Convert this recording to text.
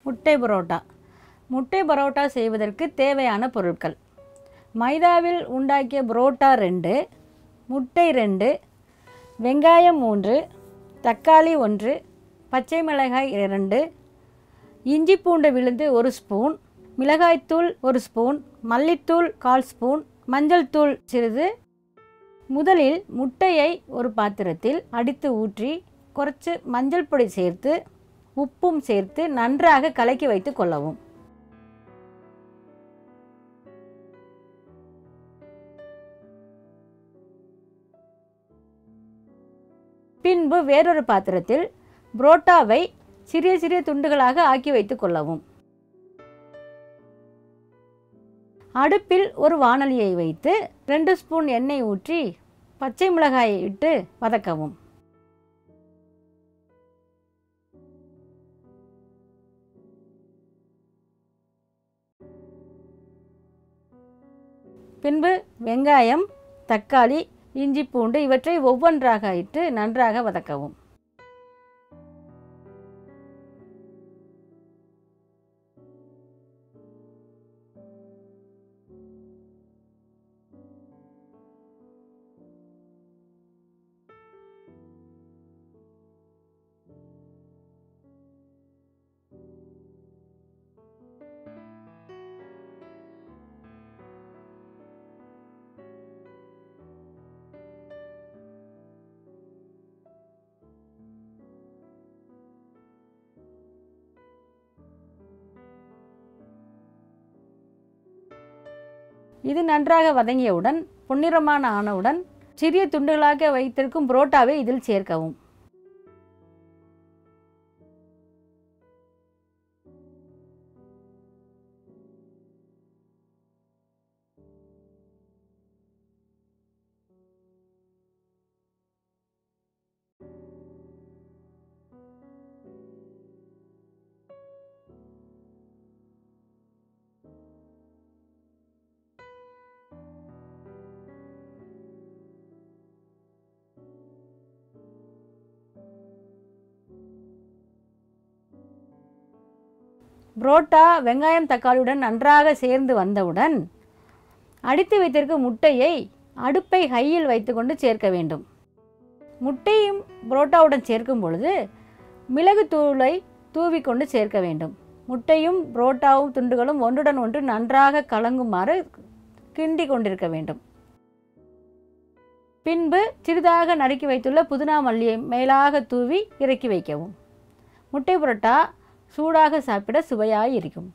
முட்டை பரோட்டா. முட்டை பரோட்டா செய்வதற்கு தேவையான பொருட்கள்: மைதாவில் உண்டாக்கிய பரோட்டா 2, முட்டை 2, வெங்காயம் 3, தக்காளி 1, பச்சை மிளகாய் 2, இஞ்சி பூண்டு விழுது 1 ஸ்பூன், மிளகாய்த்தூள் 1 ஸ்பூன், மல்லித்தூள் 1/4 ஸ்பூன், மஞ்சள் தூள் சிறிது. முதலில் முட்டையை ஒரு பாத்திரத்தில் அடித்து ஊற்றி குறைச்சு மஞ்சள் பொடி சேர்த்து உப்பும் சேர்த்து நன்றாக கலக்கி வைத்து கொள்ளவும். பின்பு வேறொரு பாத்திரத்தில் புரோட்டாவை சிறிய சிறிய துண்டுகளாக ஆக்கி வைத்து கொள்ளவும். அடுப்பில் ஒரு வாணலியை வைத்து 2 ஸ்பூன் எண்ணெய் ஊற்றி பச்சை மிளகாயை இட்டு வதக்கவும். பின்பு வெங்காயம், தக்காளி, இஞ்சி பூண்டு இவற்றை ஒவ்வொன்றாக இட்டு நன்றாக வதக்கவும். இது நன்றாக வதங்கியவுடன் பொன்னிறமான ஆனவுடன் சிறிய துண்டுகளாக வைத்திருக்கும் புரோட்டாவை இதில் சேர்க்கவும். புரோட்டா வெங்காயம் தக்காளியுடன் நன்றாக சேர்ந்து வந்தவுடன் அடித்து வைத்திருக்கும் முட்டையை அடுப்பை ஹையில் வைத்துக்கொண்டு சேர்க்க வேண்டும். முட்டையும் புரோட்டாவுடன் சேர்க்கும் பொழுது மிளகு தூளை தூவிக்கொண்டு சேர்க்க வேண்டும். முட்டையும் புரோட்டாவும் துண்டுகளும் ஒன்றுடன் ஒன்று நன்றாக கலங்குமாறு கிண்டி கொண்டிருக்க வேண்டும். பின்பு சிறிதாக நறுக்கி வைத்துள்ள புதினா மல்லியை மேலாக தூவி இறக்கி வைக்கவும். முட்டை புரோட்டா சூடாக சாப்பிட சுவையாக இருக்கும்.